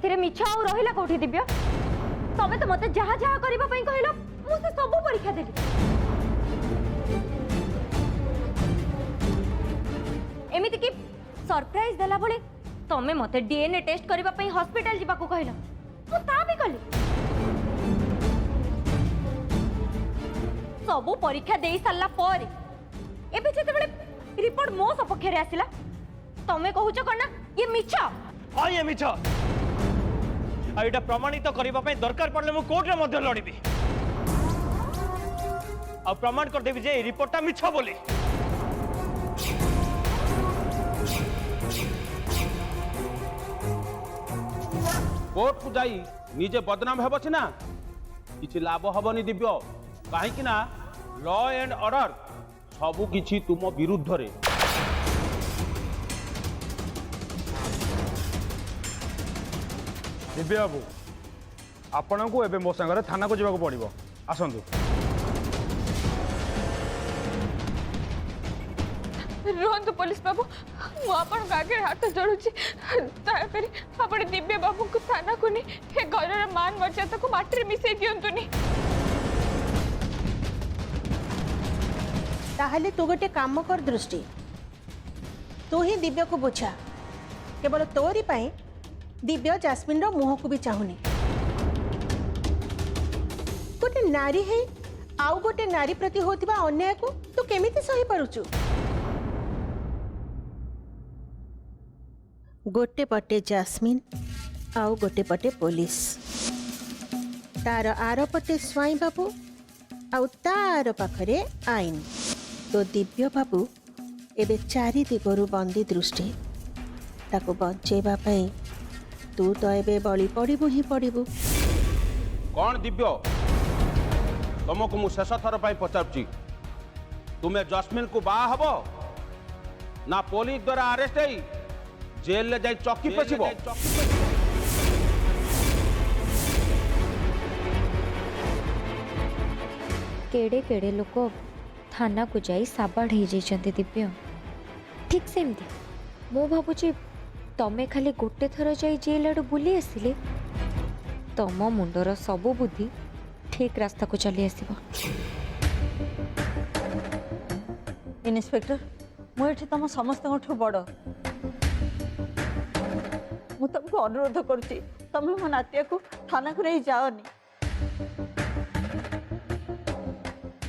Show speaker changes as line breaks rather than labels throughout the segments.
एथिरे मिछ आउ रहिला कोठी दिव्य तमे तो मते जहा जहा करबा पई कहलो मु से सब परीक्षा देली एमिति कि सरप्राइज देला बळे तमे मते डीएनए टेस्ट करबा पई हॉस्पिटल जिबा को कहलो मु ता भी कली सब परीक्षा देई सारला पर एबे जेते बळे रिपोर्ट मो सपक्ष रे आसिला तमे कहूछ कोन ना ये मिछ
हां ये मिछ आ एटा प्रमाणित करबा पई दरकार पड़ले मु कोर्ट रे मध्ये लड़ीबी आ प्रमाण कर देबी जे रिपोर्टटा मिछ बोली
कोर्ट को जाई निजे बदनाम हेबो छी ना किछि लाभ हबनी दिव्य काहे कि ना लॉ एंड ऑर्डर सबु किछि तुम विरुद्ध रे
दिव्य बाबू आपण को एबे मो संगे थाना को जावाक पड़िबो आसंतु
रोहन पुलिस बाबू मु आपन आगे हाथ जोड़ुची ताकरी आपण दिव्य बाबू को थाना को नहीं हे घर मान मर्यादा को माटी रे मिसई दियंतुनी
ताहले तू गोटे काम कर दृष्टि तू ही दिव्य को बुझा केवल तोरी पाई दिव्य जास्मिन रो मुह को भी चाहुनी गोटे नारी है आउ गोटे नारी प्रति होतिबा अन्याय को तू केमिति सही पारुचु गोटे पटे जास्मिन आउ गोटे पटे पुलिस तार आर पटे स्वाई बाबू आउ तार पाखरे आईन तो दिव्य बाबू एबे चारि दिगरु बंदी दृष्टि ताको बचेबा पई तू तो एबे बळी पड़िबु ही पड़िबु
कौन दिव्य तुमको मु शेष थर पाई पचारुची तुम्हें जस्मिन को बा हबो ना पुलिस द्वारा अरेस्ट है जेल ले जाई चौकी पछिबो
केड़े केड़े लोक थाना को जाई साबाड़ हो जाइछन्ते दिव्य ठीक सेमती मु भाबुची तमे खाली गोटे थर जाई जेल आड़ बुली आसिले तम मुंडर सबु बुद्धि ठीक रास्ता को चली आसिबो
इन्स्पेक्टर मुझे तुम समस्त बड़ मु तुमको अनुरोध करुच्ची तुम मो नातिया को थाना को नहीं जाओनी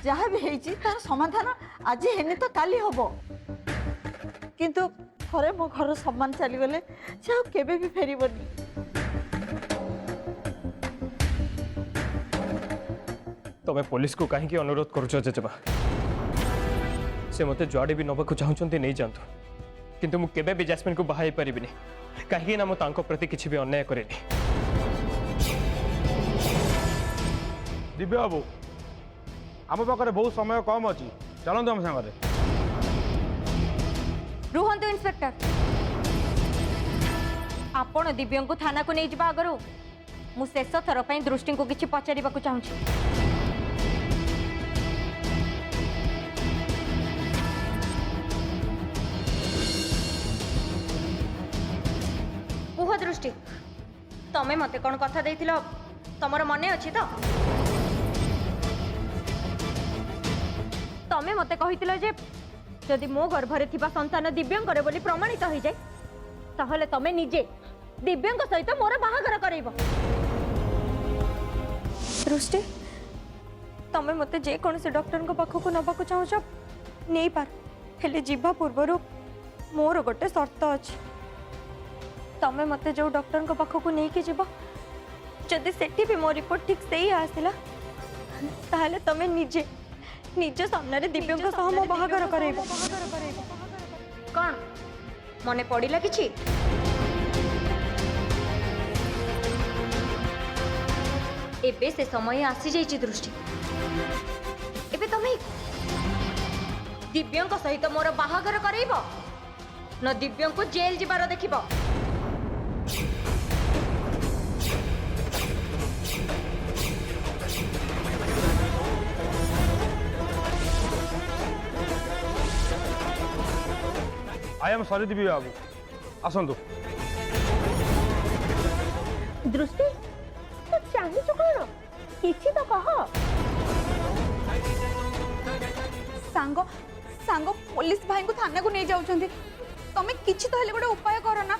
जहाँ भी है तार समाधान आज हेने तो काली हम किंतु थरे मो घर सम्मान चलीगले से केबे भी फेरबनी
तमे पुलिस को कहीं अनुरोध करुच जेजेबा से मते जुआड़े भी नबाक चाहते नहीं जातु किंतु मु केबे भी जास्मिन को बाहा पारिबिनी कहीं ना मु तांको प्रति किछि भी अन्याय करेनी
दिव्य बाबू आम पाखे बहुत समय कम अच्छी चलते आम सागर
रुहंतु इंस्पेक्टर आपण दिव्य को थाना को नहीं जावा आगु मु शेष थर पई दृष्टि को किछि पचारिबा को चाहूछि कुह दृष्टि तमे मते कौन कथा देथिलो तमर मने अछि तो तमे मते कहितिलो जे जदि मो गर्भरे थिबा संतान दिव्यंकर बोली प्रमाणित हो जाए ताहले तमे निजे दिव्यंक सहित मोर बाहागर करैबो दृष्टि तमे मते जे कोन से डॉक्टर को पाखो को नबा को चाहू छ नै पार हेले जीवा पूर्वरु मोर गोटे शर्त अछि तमे मते जो डॉक्टर को पाखो को नै के जीवा जदि सेठी भी मो रिपोर्ट ठीक से ही आसिला ताहले तमे निजे निज सामने रे दिव्यंक सह मो बाहागर करैबो कोन मने पड़िला किछि एबे से समय आसी जाइछि दृष्टि एबे तमे दिव्यंक सहित मोर बाहागर करैबो न दिव्यंक jail जिबार देखिबो
I am sorry Divya बाबू आसतु
दृष्टि तो चाहूच कौन किसी तो कह
सांग सांग पुलिस भाई को थाना को नहीं जाउछंती तमे किछि तो हेले गोटे उपाय करो ना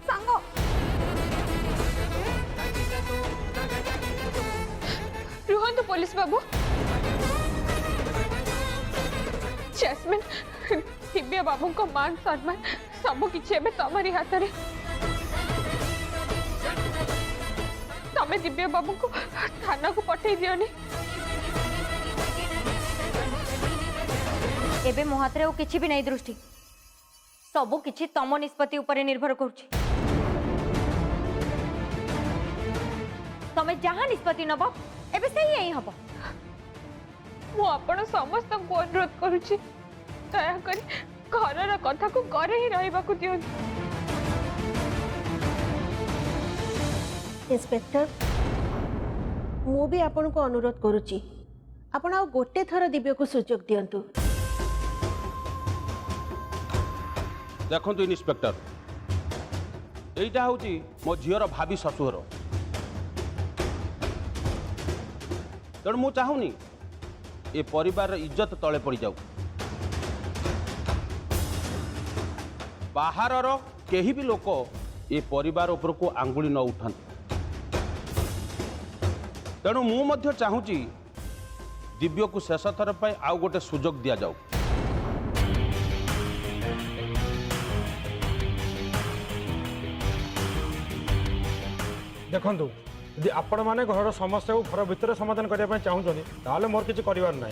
सांग रुहंतु पुलिस बाबू जैस्मिन दिव्य बाबू को मान सम्मान सब किछि एबे तमरी हाथ रे तमे दिव्य बाबू को थाना को पठे दियोनी
एबे मो हाथ रे ओ किछि भी नहीं दृष्टि सब किछि तम निष्पत्ति ऊपर निर्भर करुछि तमे जहां निष्पत्ति नब एबे सही यही हबो
मु आपण समस्त को अनुरोध करुछि दया करी घरर कथा को घरे ही रहबा को दियो
इंस्पेक्टर मु भी आपन को अनुरोध करुछि आपण आ गोटे थर दिव्य को सुजोग दियंतु
देखो इन्स्पेक्टर यहीटा हूँ मो झीर भाभी शशुर तेणु मु चाहूनी ए परिवार इज्जत तले पड़ जाऊ बाहर केही भी लोक ए परिवार उपर को आंगुली न उठाते तेणु मु मध्य चाहूँगी दिव्य को शेष थर पर आउ गोटे सुजोग दि जाऊ
देखु यदि आपण मैंने घर समस्या को घर भितर समाधान करने चाहूँगी ताहले मोर किसी कर ना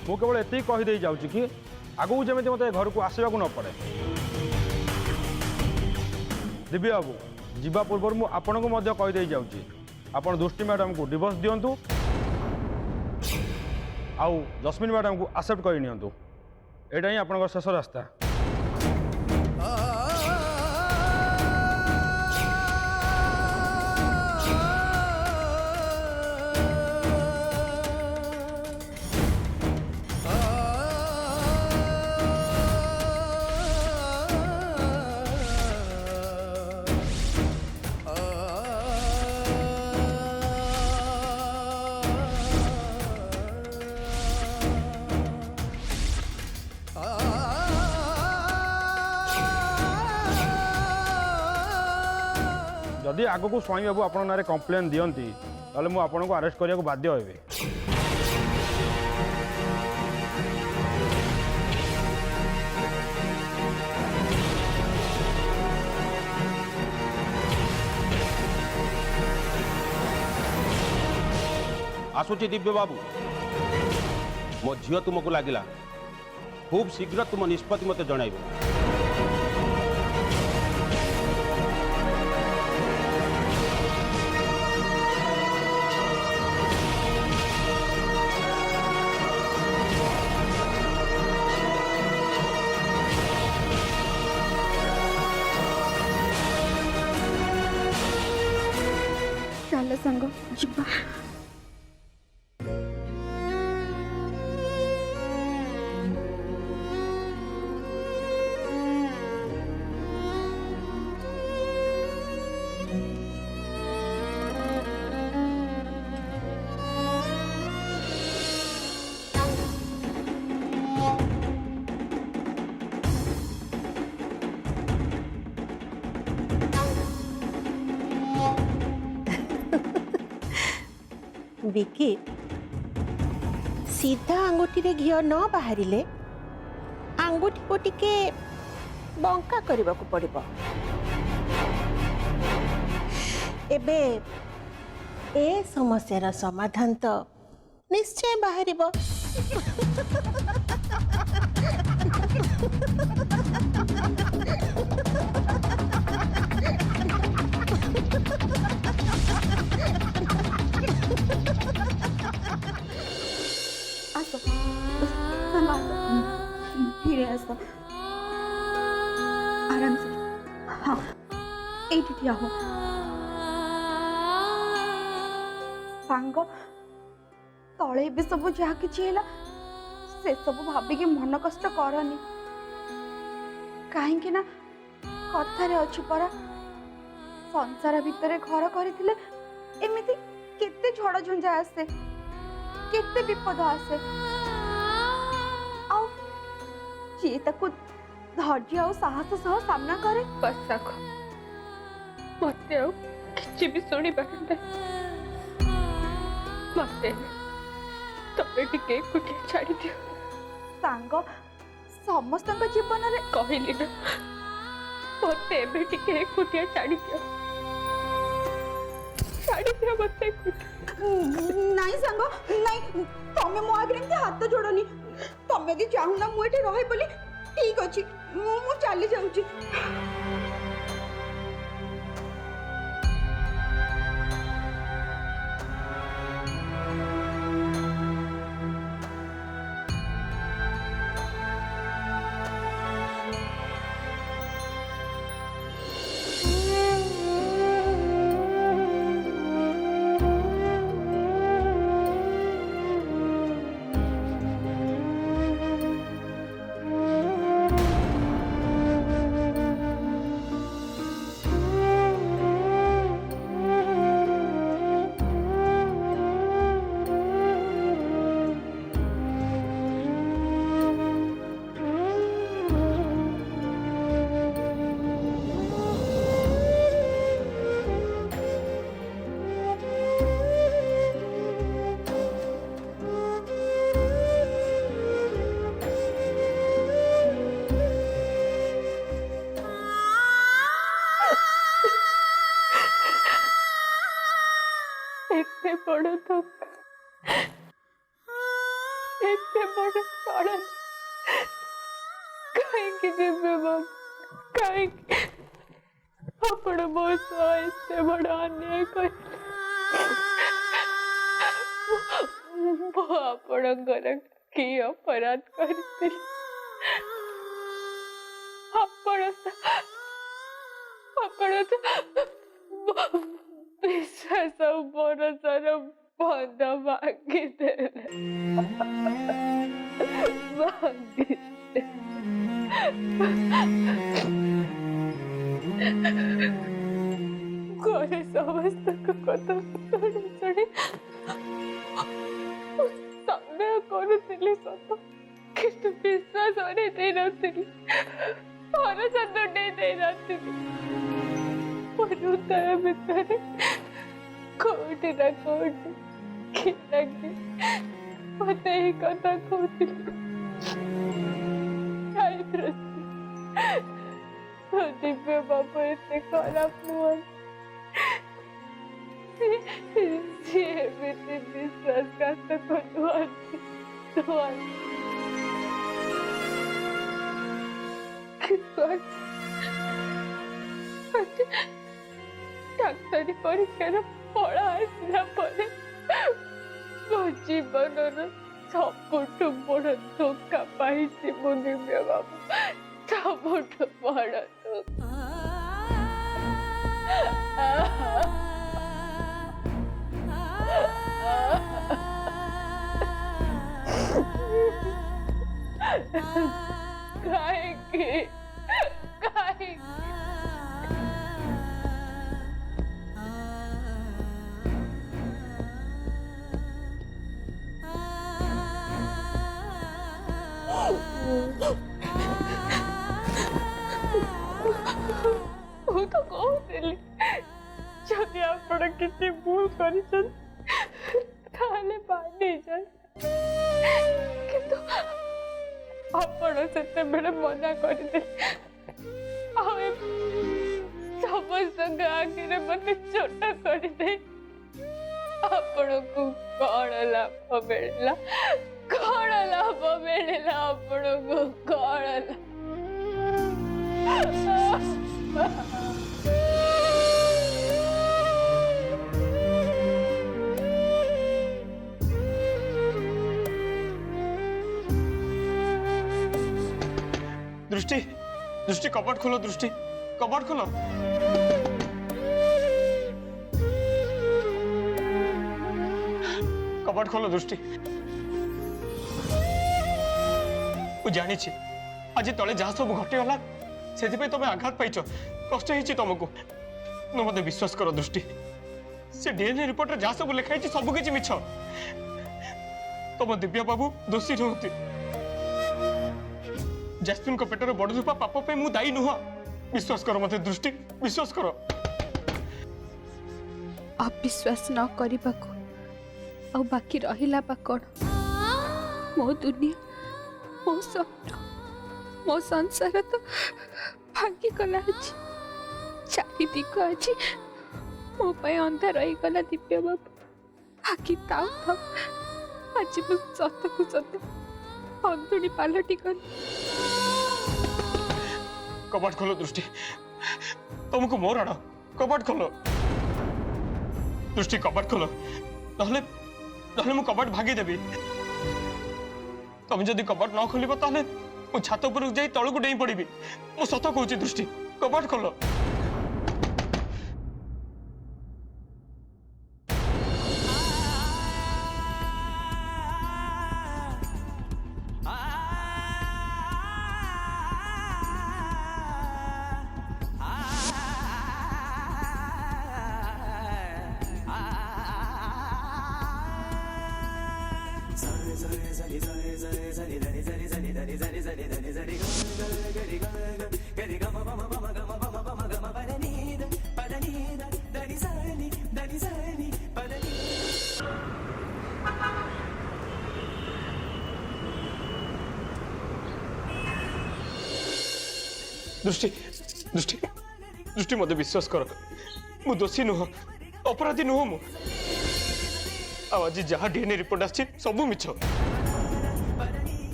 मु केवल एति कहीदे जाऊँ कि आगू जमी मत घर को आसवाक न पड़े दिव्य बाबू जीवा पूर्व मु आपण को कहीदे जाऊँ आपण दृष्टि मैडम को डिवोर्स दिंतु आउ जस्मिन मैडम को एक्सेप्ट कर नियंतु एटा ही आपण शेष रास्ता जदि आग को स्वाई बाबू आप ना कंप्लेन दियंती ताले मु आपन को अरेस्ट करने को बाध्य हेबे
आसुची दिव्य बाबू मो झील तुमको लगिला खूब शीघ्र तुम निष्पत्ति मते जणाइबो
चल संग जिबा
विकी सीधा आंगुठी रे घियो न बाहरिले आंगुठी को टिके बंका करबा को पड़िबो एबे ए समस्यार समाधान तो निश्चय बाहरिबो
आसो संग आसो धीरे आसो आराम से हाँ एठी ठिया हो सांग तले भी सब जहा किछि हैला से सब भाबी के मन कष्ट करनी कहीं ना
कथारे अच्छु परा संसार भितर घर करथिले एमिति केते झड़ झुंझा आसे केते विपद आसे आउ जी ताको धैर्य और साहस सह सामना करे।
बस रख मत आओ किसी भी सुनी पारंते मत तबे टिके एकुटिया छाड़ी दियो
सांग समस्त जीवन रे
कहली ना मत एबे टिके एकुटिया छाड़ी दियो मत
नाई सांग नाई तमे मो आगे एमती हाथ जोड़नी तमे यदि चाहूना मु एठी रहे बोली ठीक अछि मु चली जाउची।
एते बड़ धोखा एते बड़ चलन कहीं दिव्य बाबू कहीं आपण मो एते बड़ अन्याय कर आपणकर कि अपराध करती विश्वास भरोसार बंध भांगिदेले घरे समस्त कथा शुणी सन्देह करुली सत किंतु विश्वास हरई नी भरोसा दुटे नी हृदय भितर कोटि ना कोटि कि मत यही कथा कहती तो दिव्य बाबू एते खराब नुह सी एमती विश्वासघातक नुहति डाक्तरी परीक्षार फल आसला मो जीवन सबुठ बड़ धोखा पाई मो दिव्य बाबू सबुठ बड़ धोखा तो कहूली जदि आपण किसी भूल कर मानी जाए किंतु आपण से मना करदे समस्त आगे मत चोट करदे आपण को कौन लाभ मिलला कौन लाभ मिलला आपण को कौन
दृष्टि दृष्टि कपट खोलो दृष्टि कपट खोलो कपट खोलो दृष्टि जानी आज तले जहाँ सब घटीगला से तुम आघात पाइच कष्ट होती तुमको मत विश्वास कर दृष्टि से डीएनए रिपोर्ट जहाँ सब लिखाई सब किसी मिछ तुम दिव्या बाबू दोषी नुहति जैस्मिन को पेटर बड़ रूपा पाप पे मु दायी नुह विश्वास कर मत दृष्टि विश्वास कर
अविश्वास न करने और बाकी रहिला बा कौन मो दुनिया मो स्वप्न मो संसार तो भांगी गला आज चारि दिग आज मो पे अंधा रही गला दिव्य बाबू बाकी ताऊ था आज मैं सत को सत अंधुनी पालटी गली
कबाट खोलो दृष्टि तुमको मोर आण कबाट खोलो दृष्टि कबाट खोलो नहले नहले मु कबाट भागी देबी तुम जदि कबाट न खोलिबो ताले मु छात ऊपर जाई तळकु डेई पड़िबी मु सत कहूची दृष्टि कबाट खोलो दृष्टि दृष्टि दृष्टि मत विश्वास कर मु दोषी नुह अपराधी नुह मु आज जहाँ डीएनए रिपोर्ट आछि सब मिछ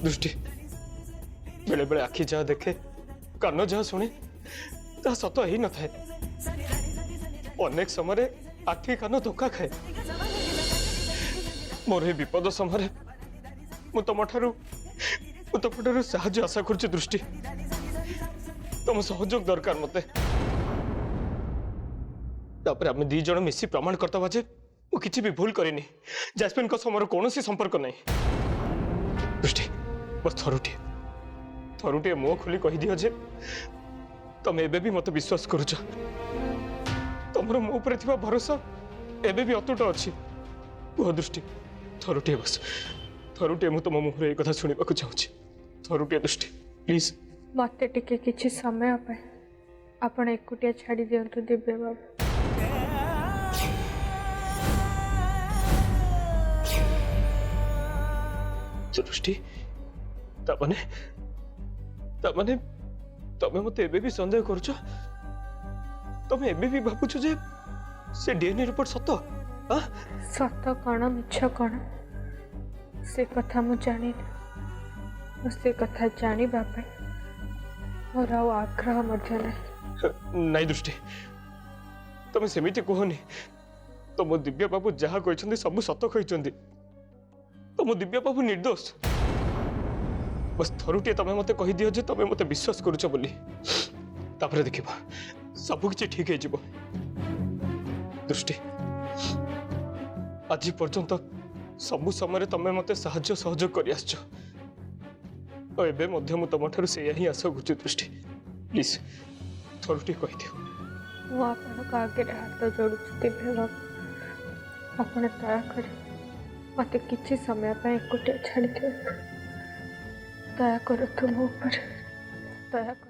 दृष्टि बेले बेले आखि जहाँ देखे कान जहाँ शुणे ता सत ही न थाए अनेक समय आखि कान धोखा खाए मोर विपद समय मु तुमठारु साहाय्य आशा करुछि दृष्टि तुम सहयोग दरकार मते तापर आम दी जन मिसी प्रमाण करता जे मु किछि भी भूल करिनी जैस्मिन को समर कोनोसी संपर्क नहीं दृष्टि बस थरुटे मुह खोली कहि दियो जे तुम एबे भी मत विश्वास करूछ तुमरो मो ऊपर थिबा भरोसा एबे भी अतुट अछि ओ दृष्टि थरुटे बस थरुटे मु तुम मुहरे ए कथा सुनिबा को चाहूछि थरुटे दृष्टि प्लीज
मते टिके किछि समय पे आपण एकुटिया छाड़ी दियंतु दिव्य बाबू
दृष्टि तमने तमने तमे मते एबे भी संदेह करछ तमे एबे भी भाबुछ जे से डीएनए रिपोर्ट सत हां
सत कण मिछ कण से कथा मु जानी से कथा जानी बापे और आउ आग्रह मध्य
नहीं दृष्टि तुम सेमिति कहनी तुम दिव्य बाबू जहाँ कहते सब सत कहते तुम दिव्य बाबू निर्दोष बस थरुटे तुम मत कही दियो जे तुम मत विश्वास करुच बोली तापर देखिबा सब किछि ठीक है जीवो दृष्टि आज पर्यंत सब समय तुम मत साहाय्य सहयोग कर आसछ और एबे मध्य मु तुम ठारू से ही आशा करुच दृष्टि प्लीज थरुटे कहि दियो
मु आपण का आगे हाथ जोड़ुछि दिव्य बाबू आपण दया कर मत किछि समय पे एकुटिया छाड़ी दया कर तुम ऊपर दया कर